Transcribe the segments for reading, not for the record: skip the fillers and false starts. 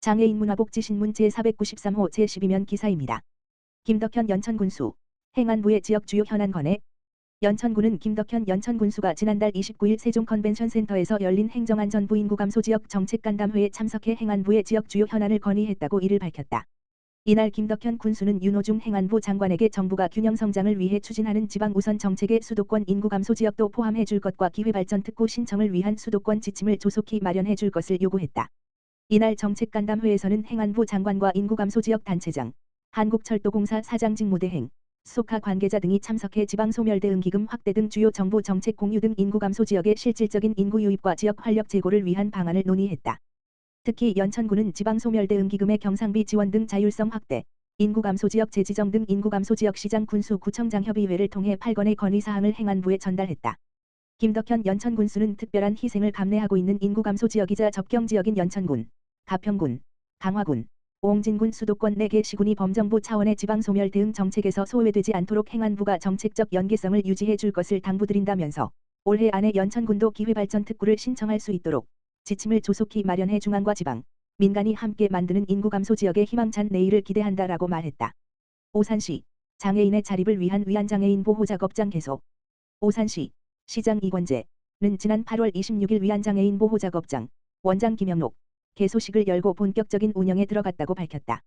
장애인 문화복지신문 제493호 제12면 기사입니다. 김덕현 연천군수, 행안부의 지역 주요 현안 건의. 연천군은 김덕현 연천군수가 지난달 29일 세종 컨벤션센터에서 열린 행정안전부 인구감소 지역 정책간담회에 참석해 행안부의 지역 주요 현안을 건의했다고 이를 밝혔다. 이날 김덕현 군수는 윤호중 행안부 장관에게 정부가 균형 성장을 위해 추진하는 지방 우선 정책의 수도권 인구감소 지역도 포함해 줄 것과 기회발전 특구 신청을 위한 수도권 지침을 조속히 마련해 줄 것을 요구했다. 이날 정책간담회에서는 행안부 장관과 인구감소 지역 단체장, 한국철도공사 사장 직무대행, 수소카 관계자 등이 참석해 지방소멸대응기금 확대 등 주요 정부 정책 공유 등 인구감소 지역의 실질적인 인구 유입과 지역 활력 제고를 위한 방안을 논의했다. 특히 연천군은 지방소멸대응기금의 경상비 지원 등 자율성 확대, 인구감소 지역 재지정 등 인구감소 지역 시장 군수 구청장 협의회를 통해 8건의 건의사항을 행안부에 전달했다. 김덕현 연천군수는 특별한 희생을 감내하고 있는 인구감소 지역이자 접경지역인 연천군, 가평군, 강화군, 옹진군 수도권 4개 시군이 범정부 차원의 지방소멸 대응 정책에서 소외되지 않도록 행안부가 정책적 연계성을 유지해 줄 것을 당부드린다면서 올해 안에 연천군도 기회발전 특구를 신청할 수 있도록 지침을 조속히 마련해 중앙과 지방, 민간이 함께 만드는 인구감소 지역의 희망찬 내일을 기대한다라고 말했다. 오산시, 장애인의 자립을 위한 위안장애인 보호작업장 개소. 오산시, 시장 이권재는 지난 8월 26일 위안장애인 보호작업장, 원장 김영록, 개소식을 열고 본격적인 운영에 들어갔다고 밝혔다.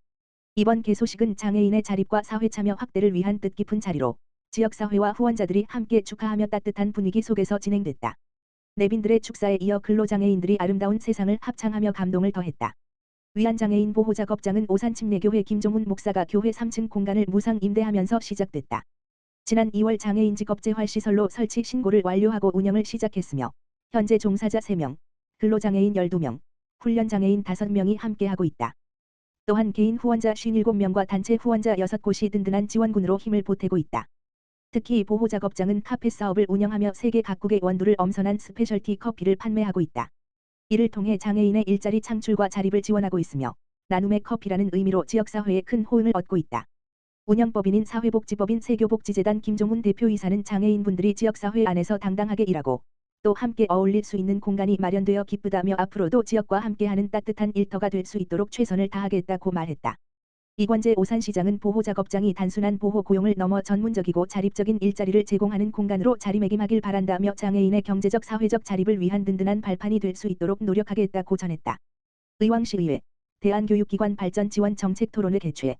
이번 개소식은 장애인의 자립과 사회참여 확대를 위한 뜻깊은 자리로 지역사회와 후원자들이 함께 축하하며 따뜻한 분위기 속에서 진행됐다. 내빈들의 축사에 이어 근로장애인들이 아름다운 세상을 합창하며 감동을 더했다. 위안장애인 보호작업장은 오산침례교회 김종훈 목사가 교회 3층 공간을 무상 임대하면서 시작됐다. 지난 2월 장애인 직업재활시설로 설치 신고를 완료하고 운영을 시작했으며 현재 종사자 3명, 근로장애인 12명, 훈련장애인 5명이 함께하고 있다. 또한 개인 후원자 57명과 단체 후원자 6곳이 든든한 지원군으로 힘을 보태고 있다. 특히 보호작업장은 카페 사업을 운영하며 세계 각국의 원두를 엄선한 스페셜티 커피를 판매하고 있다. 이를 통해 장애인의 일자리 창출과 자립을 지원하고 있으며 나눔의 커피라는 의미로 지역사회에 큰 호응을 얻고 있다. 운영법인인 사회복지법인 세교복지재단 김종훈 대표이사는 장애인분들이 지역사회 안에서 당당하게 일하고 또 함께 어울릴 수 있는 공간이 마련되어 기쁘다며 앞으로도 지역과 함께하는 따뜻한 일터가 될 수 있도록 최선을 다하겠다고 말했다. 이권재 오산시장은 보호작업장이 단순한 보호 고용을 넘어 전문적이고 자립적인 일자리를 제공하는 공간으로 자리매김하길 바란다며 장애인의 경제적 사회적 자립을 위한 든든한 발판이 될 수 있도록 노력하겠다고 전했다. 의왕시의회, 대안교육기관 발전 지원 정책 토론회 개최.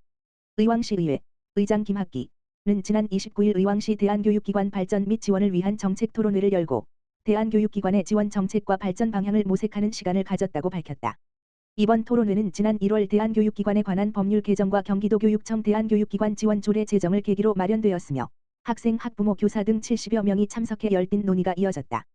의왕시의회, 의장 김학기는 지난 29일 의왕시 대안교육기관 발전 및 지원을 위한 정책 토론회를 열고 대안교육기관의 지원 정책과 발전 방향을 모색하는 시간을 가졌다고 밝혔다. 이번 토론회는 지난 1월 대안교육기관에 관한 법률 개정과 경기도교육청 대안교육기관 지원 조례 제정을 계기로 마련되었으며 학생, 학부모, 교사 등 70여 명이 참석해 열띤 논의가 이어졌다.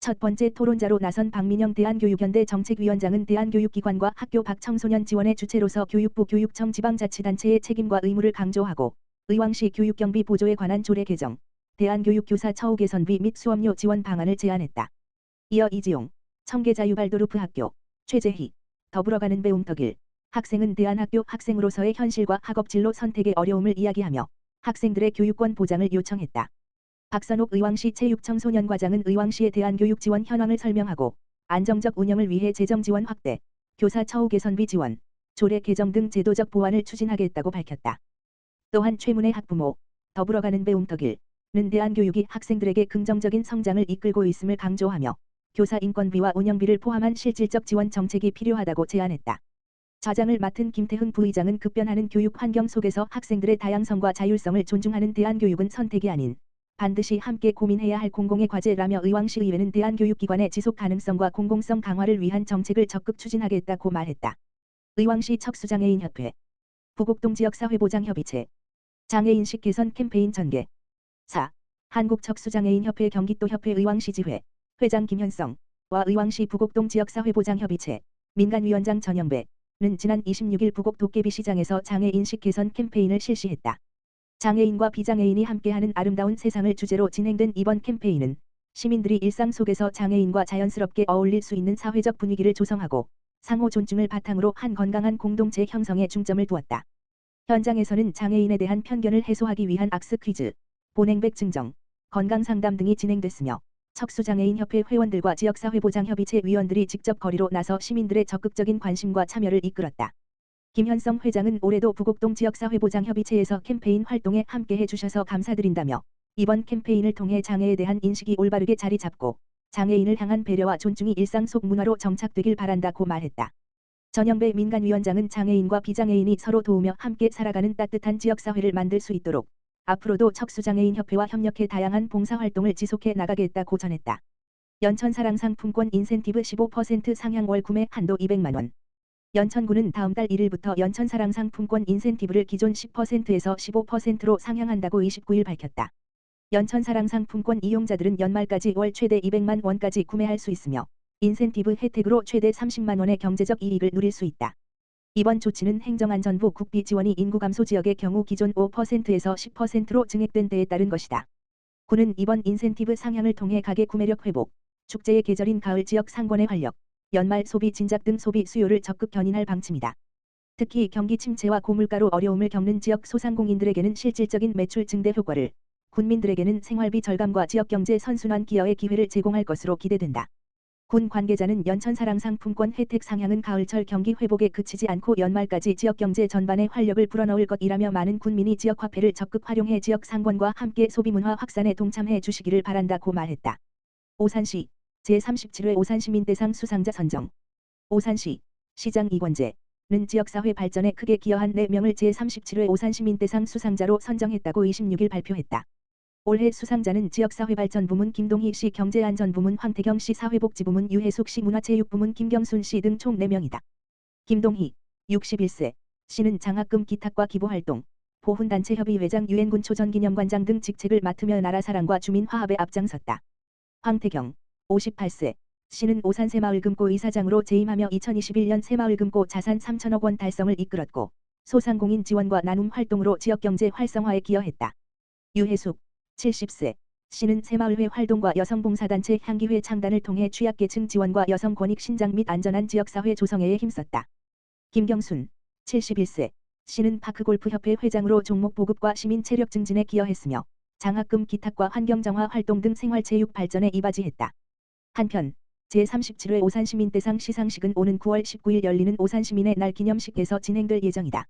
첫 번째 토론자로 나선 박민영 대안교육연대 정책위원장은 대안교육기관과 학교 밖청소년 지원의 주체로서 교육부 교육청 지방자치단체의 책임과 의무를 강조하고 의왕시 교육경비 보조에 관한 조례 개정, 대안교육교사 처우 개선비 및 수업료 지원 방안을 제안했다. 이어 이지용, 청계자유발도르프 학교, 최재희, 더불어가는 배움 덕일 학생은 대안학교 학생으로서의 현실과 학업진로 선택의 어려움을 이야기하며 학생들의 교육권 보장을 요청했다. 박선옥 의왕시 체육청소년과장은 의왕시의 대안교육 지원 현황을 설명하고 안정적 운영을 위해 재정 지원 확대, 교사 처우 개선비 지원, 조례 개정 등 제도적 보완을 추진하겠다고 밝혔다. 또한 최문혜 학부모, 더불어가는 배움 덕일 는 대안교육이 학생들에게 긍정적인 성장을 이끌고 있음을 강조하며 교사 인건비와 운영비를 포함한 실질적 지원 정책이 필요하다고 제안했다. 좌장을 맡은 김태흥 부의장은 급변하는 교육 환경 속에서 학생들의 다양성과 자율성을 존중하는 대안교육은 선택이 아닌 반드시 함께 고민해야 할 공공의 과제라며 의왕시의회는 대안교육기관의 지속 가능성과 공공성 강화를 위한 정책을 적극 추진하겠다고 말했다. 의왕시 척수장애인협회, 부곡동 지역사회보장협의체, 장애인식 개선 캠페인 전개. 4. 한국척수장애인협회 경기도협회 의왕시지회, 회장 김현성와 의왕시 부곡동 지역사회보장협의체, 민간위원장 전영배는 지난 26일 부곡 도깨비시장에서 장애인식 개선 캠페인을 실시했다. 장애인과 비장애인이 함께하는 아름다운 세상을 주제로 진행된 이번 캠페인은 시민들이 일상 속에서 장애인과 자연스럽게 어울릴 수 있는 사회적 분위기를 조성하고 상호 존중을 바탕으로 한 건강한 공동체 형성에 중점을 두었다. 현장에서는 장애인에 대한 편견을 해소하기 위한 악스 퀴즈, 본행백 증정, 건강상담 등이 진행됐으며 척수장애인협회 회원들과 지역사회보장협의체 위원들이 직접 거리로 나서 시민들의 적극적인 관심과 참여를 이끌었다. 김현성 회장은 올해도 부곡동 지역사회보장협의체에서 캠페인 활동에 함께해 주셔서 감사드린다며 이번 캠페인을 통해 장애에 대한 인식이 올바르게 자리 잡고 장애인을 향한 배려와 존중이 일상 속 문화로 정착되길 바란다고 말했다. 전영배 민간위원장은 장애인과 비장애인이 서로 도우며 함께 살아가는 따뜻한 지역사회를 만들 수 있도록 앞으로도 척수장애인협회와 협력해 다양한 봉사활동을 지속해 나가겠다고 전했다. 연천사랑 상품권 인센티브 15% 상향 월 구매 한도 200만 원. 연천구는 다음 달 1일부터 연천사랑 상품권 인센티브를 기존 10%에서 15%로 상향한다고 29일 밝혔다. 연천사랑 상품권 이용자들은 연말까지 월 최대 200만 원까지 구매할 수 있으며 인센티브 혜택으로 최대 30만 원의 경제적 이익을 누릴 수 있다. 이번 조치는 행정안전부 국비 지원이 인구 감소 지역의 경우 기존 5%에서 10%로 증액된 데에 따른 것이다. 구는 이번 인센티브 상향을 통해 가계 구매력 회복, 축제의 계절인 가을 지역 상권의 활력, 연말 소비 진작 등 소비 수요를 적극 견인할 방침이다. 특히 경기 침체와 고물가로 어려움을 겪는 지역 소상공인들에게는 실질적인 매출 증대 효과를, 군민들에게는 생활비 절감과 지역경제 선순환 기여의 기회를 제공할 것으로 기대된다. 군 관계자는 연천사랑 상품권 혜택 상향은 가을철 경기 회복에 그치지 않고 연말까지 지역경제 전반에 활력을 불어넣을 것이라며 많은 군민이 지역화폐를 적극 활용해 지역 상권과 함께 소비문화 확산에 동참해 주시기를 바란다고 말했다. 오산시 제37회 오산시민대상 수상자 선정. 오산시 시장 이권재는 지역사회 발전에 크게 기여한 4명을 제37회 오산시민대상 수상자로 선정했다고 26일 발표했다. 올해 수상자는 지역사회발전부문 김동희씨, 경제안전부문 황태경씨, 사회복지부문 유혜숙씨, 문화체육부문 김경순씨 등 총 4명이다. 김동희 61세 씨는 장학금 기탁과 기부활동, 보훈단체협의회장, 유엔군 초전기념관장 등 직책을 맡으며 나라사랑과 주민화합에 앞장섰다. 황태경 58세 씨는 오산 새마을금고 이사장으로 재임하며 2021년 새마을금고 자산 3천억 원 달성을 이끌었고 소상공인 지원과 나눔 활동으로 지역경제 활성화에 기여했다. 유혜숙 70세 씨는 새마을회 활동과 여성봉사단체 향기회 창단을 통해 취약계층 지원과 여성 권익 신장 및 안전한 지역사회 조성에 힘썼다. 김경순 71세 씨는 파크골프협회 회장으로 종목 보급과 시민 체력 증진에 기여했으며 장학금 기탁과 환경정화 활동 등 생활체육 발전에 이바지했다. 한편 제37회 오산시민대상 시상식은 오는 9월 19일 열리는 오산시민의 날 기념식에서 진행될 예정이다.